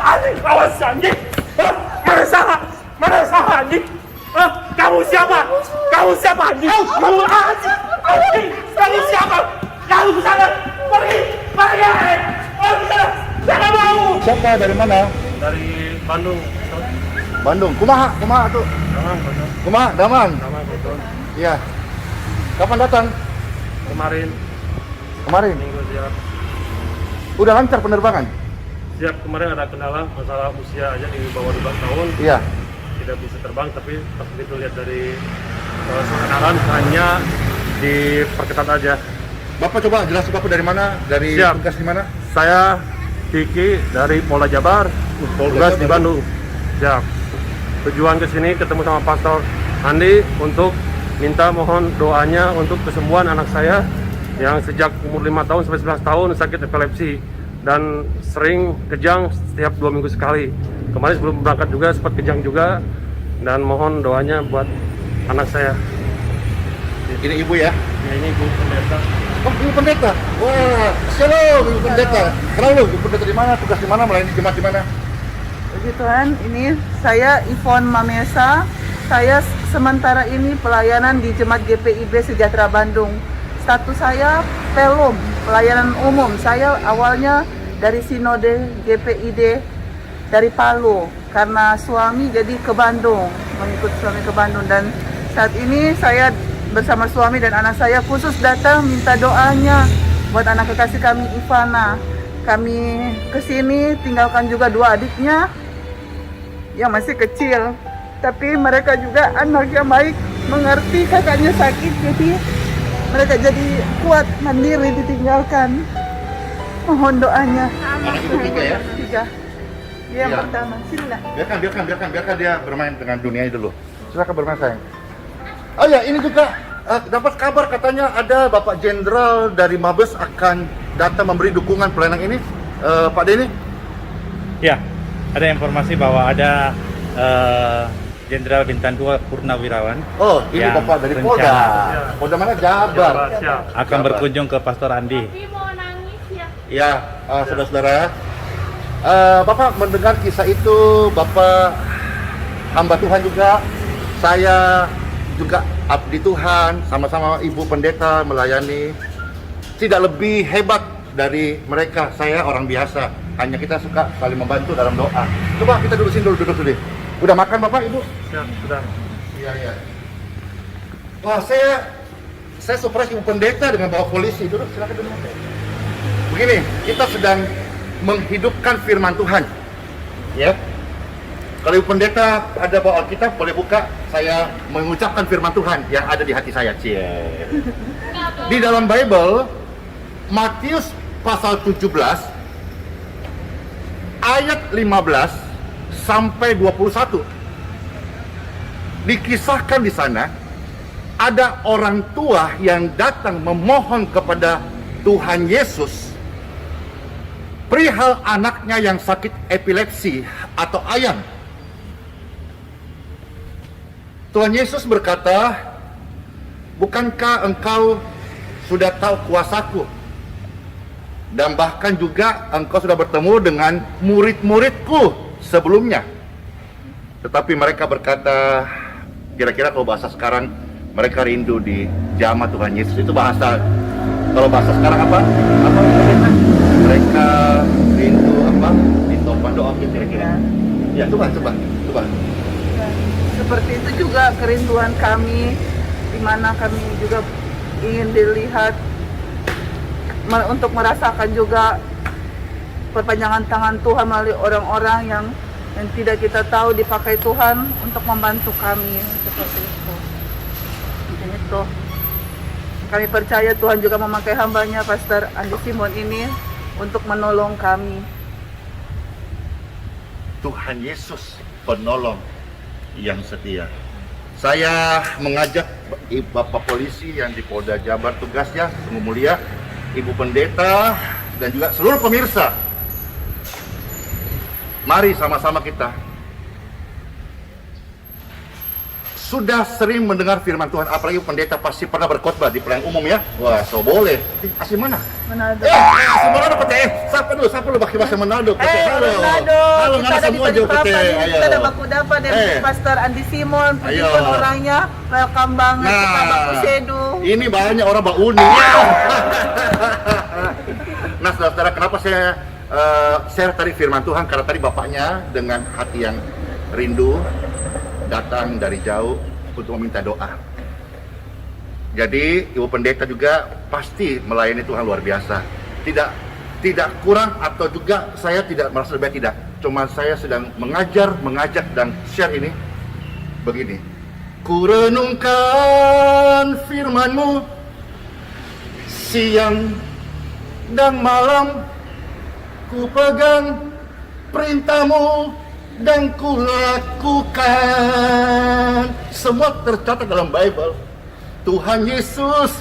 Anjing, awas anjing! Mana salah? Mana salah anjing? Kamu siapa? Kamu siapa anjing? Kamu anjing! Anjing! Kamu siapa? Kamu kesana! Pergi! Pergi! Pergi kesana! Jangan mau! Siapa dari mana? Dari Bandung. Bandung. Kumaha tuh. Damang, betul. Kumaha, Damang. Damang, betul. Iya. Kapan datang? Kemarin Kemarin. minggu siap. Udah lancar penerbangan? Siap, kemarin ada kendala masalah usia aja di bawah 12 tahun. Iya. Tidak bisa terbang, tapi pas begitu lihat dari edaran hanya diperketat aja. Bapak coba jelasin Bapak dari mana? Dari Siap. tugas di mana? Saya Diki dari Polda Jabar, tugas di Bandung. Siap. Tujuan ke sini ketemu sama Pastor Andi untuk minta mohon doanya untuk kesembuhan anak saya yang sejak umur 5 tahun sampai 11 tahun sakit epilepsi dan sering kejang setiap 2 minggu sekali. Kemarin sebelum berangkat juga sempat kejang juga, dan mohon doanya buat anak saya. Ini ibu ya? Ya, ini Bu Pendeta. Oh, ibu pendeta. Wah, shalom ibu pendeta. Kenal lu, ibu pendeta di mana? Tugas di mana? Melayani jemaat di mana? Puji Tuhan, ini saya Ivon Mamesa. Saya sementara ini pelayanan di Jemaat GPIB Sejahtera Bandung. Status saya pelum, pelayanan umum. Saya awalnya dari Sinode GPID dari Palu. Karena suami jadi ke Bandung, mengikut suami ke Bandung. Dan saat ini saya bersama suami dan anak saya khusus datang minta doanya buat anak kekasih kami Ivana. Kami kesini tinggalkan juga 2 adiknya yang masih kecil, tapi mereka juga anak yang baik, mengerti kakaknya sakit, jadi mereka jadi kuat, mandiri ditinggalkan. Mohon doanya. Anak ibu 3 ya? 3. Dia yang Iya. pertama, sila. Biarkan dia bermain dengan dunianya dulu. Silakan bermain sayang. Oh ya, ini juga dapat kabar katanya ada Bapak Jenderal dari Mabes akan datang memberi dukungan pelayanan ini. Pak Denny? Ya, ada informasi bahwa ada Jenderal Bintang 2 Purnawirawan Oh, ini yang Bapak dari berencana Polda. Polda mana? Jabar. Siap. akan berkunjung ke Pastor Andi. Ya, saudara-saudara. Bapak mendengar kisah itu, Bapak hamba Tuhan juga. Saya juga abdi Tuhan, sama-sama Ibu Pendeta melayani. Tidak lebih hebat dari mereka. Saya orang biasa, hanya kita suka saling membantu dalam doa. Coba kita duduk sini dulu, duduk dulu. Udah makan Bapak, Ibu? Siap, sudah. Iya. Wah, saya surprise Ibu Pendeta dengan bawa polisi. Duduk, silakan duduk. Begini, kita sedang menghidupkan firman Tuhan. Ya. Kalau Ibu Pendeta ada bawa Alkitab, boleh buka. Saya mengucapkan firman Tuhan yang ada di hati saya. Cie. Di dalam Bible, Matius pasal 17 ayat 15 sampai 21. Dikisahkan di sana ada orang tua yang datang memohon kepada Tuhan Yesus perihal anaknya yang sakit epilepsi atau ayam. Tuhan Yesus berkata, "Bukankah engkau sudah tahu kuasaku? Dan bahkan juga engkau sudah bertemu dengan murid-muridku sebelumnya." Tetapi mereka berkata, kira-kira kalau bahasa sekarang, mereka rindu di jamah Tuhan Yesus. Itu bahasa, kalau bahasa sekarang apa? Mereka rindu apa? Di topan doa kira-kira. Ya, coba. Seperti itu juga kerinduan kami, di mana kami juga ingin dilihat untuk merasakan juga perpanjangan tangan Tuhan melalui orang-orang yang tidak kita tahu dipakai Tuhan untuk membantu kami, seperti itu. Mungkin itu. Kami percaya Tuhan juga memakai hambanya Pastor Andi Simon ini untuk menolong kami. Tuhan Yesus penolong yang setia. Saya mengajak Bapak Polisi yang di Polda Jabar tugasnya, Sungguh Mulia, Ibu Pendeta, dan juga seluruh pemirsa. Mari sama-sama kita sudah sering mendengar firman Tuhan, apalagi pendeta pasti pernah berkhotbah di pelayanan umum ya. Wah, so boleh. Asli mana? Manado. Asli Manado PT. Sapa lu pakai bahasa Manado PT. Halo. Manado. Halo, Kita ngana ada di semua jo PT. Balikpapan. Kita ada Ayo. baku dapat dari Pastor Andi Simon. Puji Ayo. Tuhan orangnya. Welcome banget. Kita baku sedu. Ini banyak orang bauni. Nah, saudara-saudara, kenapa saya share tadi firman Tuhan? Karena tadi bapaknya dengan hati yang rindu datang dari jauh untuk meminta doa. Jadi ibu pendeta juga pasti melayani Tuhan luar biasa. Tidak kurang atau juga saya tidak merasa lebih, tidak. Cuma saya sedang mengajak dan share ini begini. Ku renungkan firman-Mu siang dan malam, ku pegang perintah-Mu dan ku lakukan. Semua tercatat dalam Bible. Tuhan Yesus,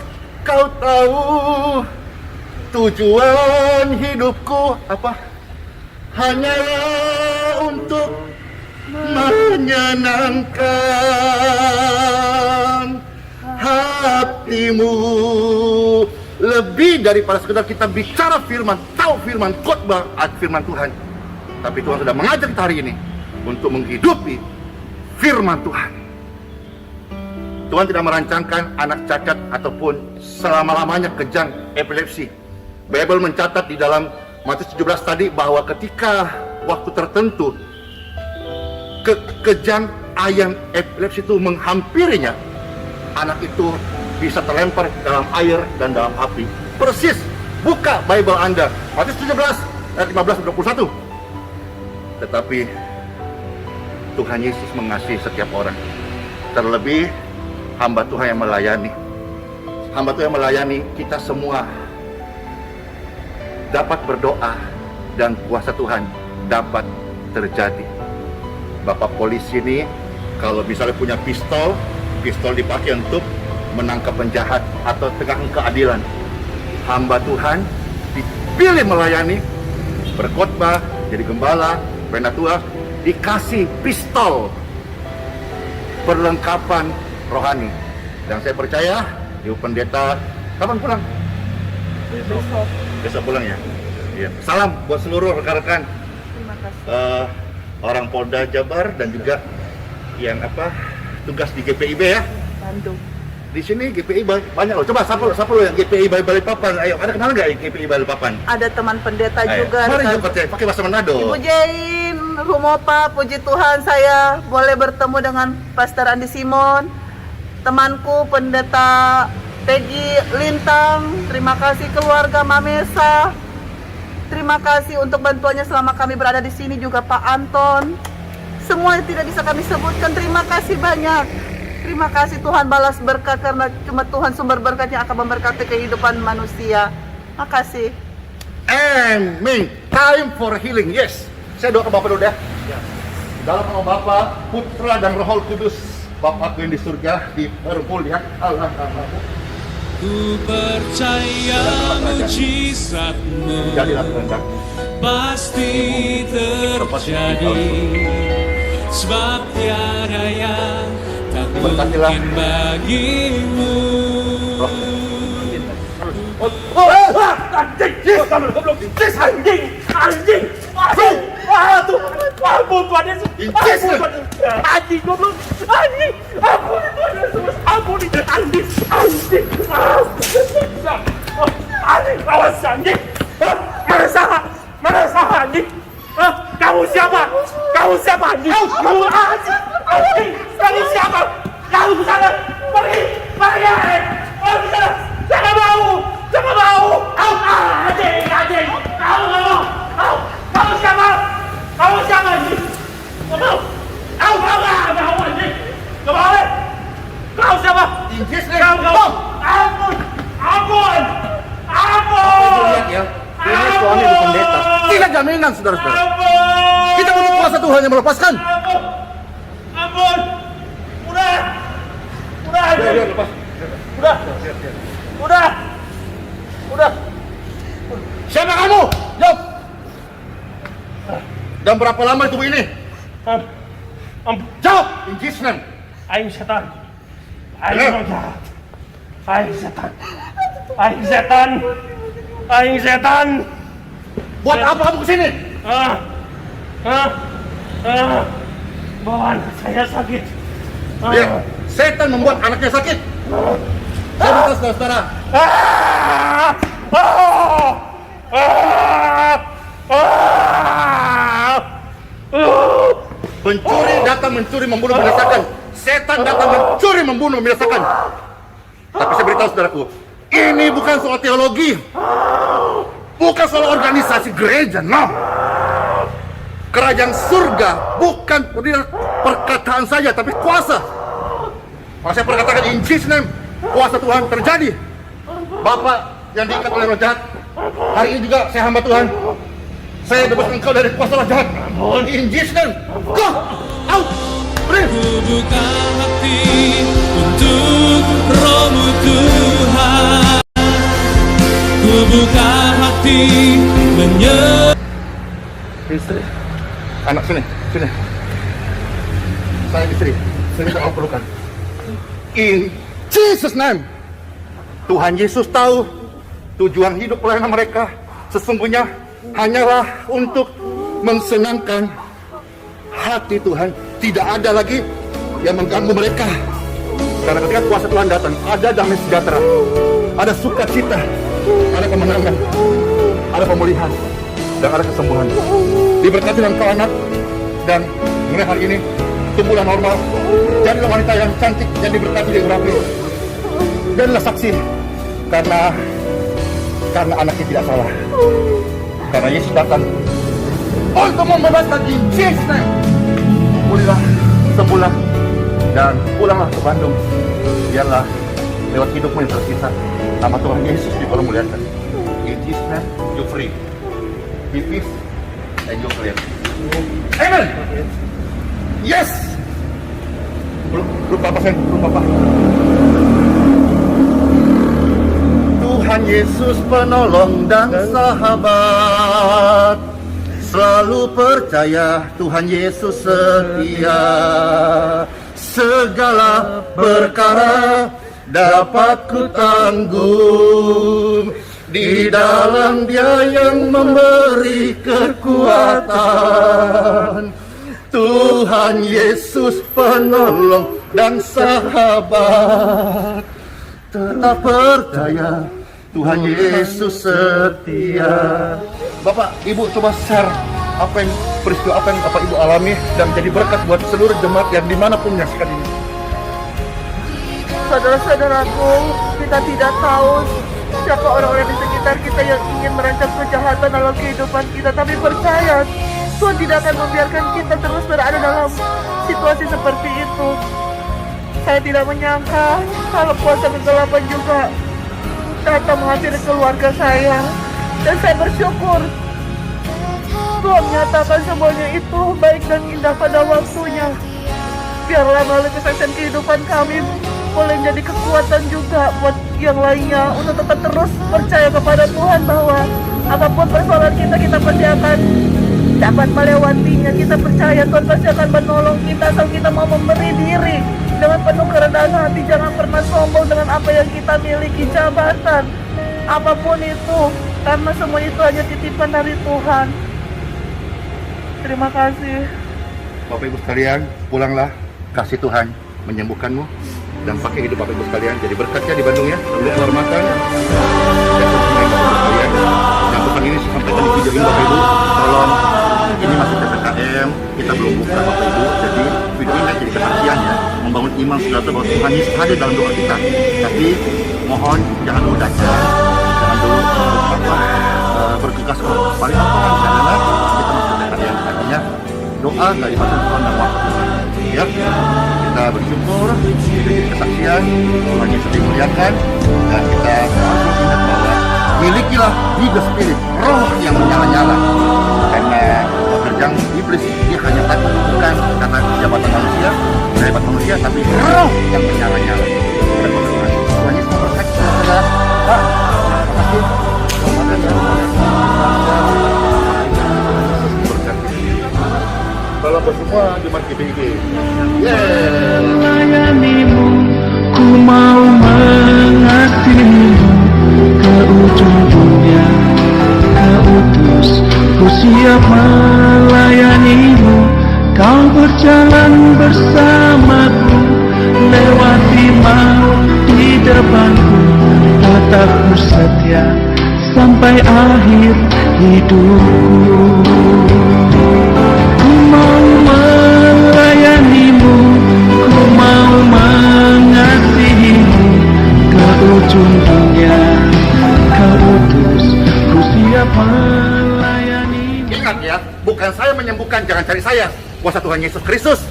Kau tahu tujuan hidupku apa? Hanyalah untuk menyenangkan hati-Mu. Lebih daripada sekedar kita bicara firman, tahu firman, khotbah firman Tuhan, tapi Tuhan sudah mengajak kita hari ini untuk menghidupi firman Tuhan. Tuhan tidak merancangkan anak cacat ataupun selama-lamanya kejang epilepsi. Bible mencatat di dalam Matius 17 tadi bahwa ketika waktu tertentu kejang ayam epilepsi itu menghampirinya, anak itu bisa terlempar dalam air dan dalam api. Persis, buka Bible Anda, Matius 17 ayat 15-21. Tetapi Tuhan Yesus mengasihi setiap orang. Terlebih hamba Tuhan yang melayani. Hamba Tuhan yang melayani, kita semua dapat berdoa dan kuasa Tuhan dapat terjadi. Bapak polisi ini kalau misalnya punya pistol dipakai untuk menangkap penjahat atau tegakkan keadilan. Hamba Tuhan dipilih melayani, berkhotbah, jadi gembala, penatua, dikasih pistol, perlengkapan rohani. Dan saya percaya Ibu Pendeta kapan pulang? Besok pulang ya. Iya. Salam buat seluruh rekan-rekan Terima kasih. orang Polda Jabar dan juga yang tugas di GPIB ya. Bandung. Di sini GPI banyak loh. Coba sapa lo yang GPI Balikpapan. Ayo, ada kenal nggak yang GPI Balikpapan? Ada teman pendeta Ayo. juga. Mari rekan- kita pakai bahasa Manado. Ibu Jain, Rumopa, puji Tuhan saya boleh bertemu dengan Pastor Andi Simon, temanku pendeta Peggy Lintang. Terima kasih keluarga Mamesa. Terima kasih untuk bantuannya selama kami berada di sini, juga Pak Anton. Semua yang tidak bisa kami sebutkan, terima kasih banyak. Terima kasih, Tuhan balas berkat karena cuma Tuhan sumber berkat yang akan memberkati kehidupan manusia. Makasih. Amin. Time for healing. Yes. Saya doa ke Bapak dulu ya. Dalam nama Bapa, Putra dan Roh Kudus, Bapakku yang di surga, di Berkumpul ya. Allah. Ku percaya mujizatmu Jadilah kehendak. pasti terjadi, sebab tiada yang tak Berkatilah. mungkin bagimu. Kamu siapa? Kamu siapa? Kamu siapa? Kamu kesana! Pergi! Pergi! Kamu kesana! Jangan mau! Jangan mau! Anjing! Kamu nggak mau! Kamu siapa? Kamu siapa anjing? Nggak mau! Kamu nggak mau anjing! Nggak mau! Kau siapa? Injis nih. Kamu nggak mau! Ampun! Ampun! Ampun! Lihat ya. Ini suami Ibu Pendeta. Tidak jaminan, saudara-saudara. Ampun! Kita butuh kuasa Tuhan yang melepaskan. Ampun! Ampun! Udah! Biar lepas. Udah! Siapa kamu? Jawab. Dan berapa lama itu ini? Ampun! Jawab. In Jesus' name. Aing setan. Aing orang jahat. Aing setan. Aing setan. Aing setan. Buat apa kamu kesini? Bawaan saya sakit. Ya, setan membuat anaknya sakit. Saya minta saudara-saudara. Pencuri datang mencuri, membunuh, membinasakan. Setan datang mencuri, membunuh, membinasakan. Tapi saya beritahu saudaraku, ini bukan soal teologi, bukan soal organisasi gereja, no. Kerajaan surga bukan perkataan saja, tapi kuasa. Maka saya perkatakan in Jesus name, kuasa Tuhan terjadi. Bapak yang diikat oleh roh jahat, hari ini juga saya hamba Tuhan. Saya bebaskan engkau dari kuasa roh jahat. In Jesus name, go out, please. Ku buka hati untuk rohmu Tuhan. Ku buka hati Istri, anak sini. Saya istri, saya minta kamu perlukan. In Jesus name, Tuhan Yesus tahu tujuan hidup pelayanan mereka sesungguhnya hanyalah untuk mensenangkan hati Tuhan. Tidak ada lagi yang mengganggu mereka. Karena ketika kuasa Tuhan datang, ada damai sejahtera, ada sukacita, ada kemenangan, ada pemulihan, dan ada kesembuhan. Diberkati engkau anak, dan mulai hari ini tumbuhlah normal. Jadilah wanita yang cantik yang diberkati di urapi. Jadilah saksi karena anaknya tidak salah. Karena Yesus datang untuk membebaskan in Jesus name. Pulihlah, sembuhlah, dan pulanglah ke Bandung. Biarlah lewat hidupmu yang tersisa nama Tuhan Yesus dipermuliakan. In Jesus name, you free. Be peace and you clear. Amen. Yes. Belum apa, belum apa. Tuhan Yesus penolong dan sahabat, selalu percaya Tuhan Yesus setia. Segala perkara dapat ku tanggung di dalam Dia yang memberi kekuatan. Tuhan Yesus penolong dan sahabat, tetap percaya Tuhan Yesus setia. Bapak, Ibu coba share apa yang peristiwa apa yang Bapak Ibu alami dan jadi berkat buat seluruh jemaat yang dimanapun menyaksikan ini. Saudara-saudaraku, kita tidak tahu siapa orang-orang di sekitar kita yang ingin merancang kejahatan dalam kehidupan kita, tapi percaya Tuhan tidak akan membiarkan kita terus berada dalam situasi seperti itu. Saya tidak menyangka kalau kuasa kegelapan juga datang menghampiri keluarga saya, dan saya bersyukur Tuhan menyatakan semuanya itu baik dan indah pada waktunya. Biarlah melalui kesaksian kehidupan kami boleh menjadi kekuatan juga buat yang lainnya untuk tetap terus percaya kepada Tuhan bahwa apapun persoalan kita pasti akan dapat melewatinya. Kita percaya Tuhan pasti akan menolong kita asal kita mau memberi diri dengan penuh kerendahan hati. Jangan pernah sombong dengan apa yang kita miliki, jabatan, apapun itu, karena semua itu hanya titipan dari Tuhan. Terima kasih. Bapak Ibu sekalian, pulanglah, kasih Tuhan menyembuhkanmu dan pakai hidup Bapak Ibu sekalian jadi berkatnya di Bandung ya. Dulu kehormatan dan Bapak sekalian. Yang pesan ini saya sampaikan di video ini Bapak Ibu, tolong, ini masih PPKM, kita belum buka Bapak Ibu, jadi video ini jadi kesaksian ya, membangun iman saudara bahwa Tuhan Yesus hadir dalam doa kita. Tapi mohon jangan dulu daca, jangan dulu bergegas ke paling apa, karena kita masih PPKM. Artinya doa nggak dimaksud Tuhan dan waktu ya. Kita bersyukur diberi kesaksian Tuhan Yesus dimuliakan, dan kita langsung ingat bahwa milikilah the spirit, roh yang menyala-nyala, karena pekerjaan iblis dia hanya takut bukan karena jabatan manusia, hebat manusia, tapi roh yang menyala-nyala. Dan Tuhan Yesus memberkati saudara. Pak, terima kasih. Kalau bapak semua jemaat GPIB. Yeay. Melayanimu, ku mau mengasihimu ke ujung dunia. Kau utus, ku siap melayanimu. Kau berjalan bersamaku, lewati maut di depanku. Tetapku setia sampai akhir hidupku. Ku mau melayanimu, ku mau mengasihimu ke ujung dunia. Kau utus, ku siap melayanimu. Ingat ya, bukan saya menyembuhkan, jangan cari saya. Kuasa Tuhan Yesus Kristus.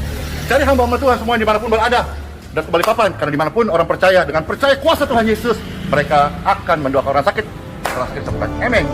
Cari hamba-hamba Tuhan semua dimanapun berada. Dan kembali papan, karena dimanapun orang percaya, dengan percaya kuasa Tuhan Yesus, mereka akan mendoakan orang sakit, orang sakit sembuh. Amin.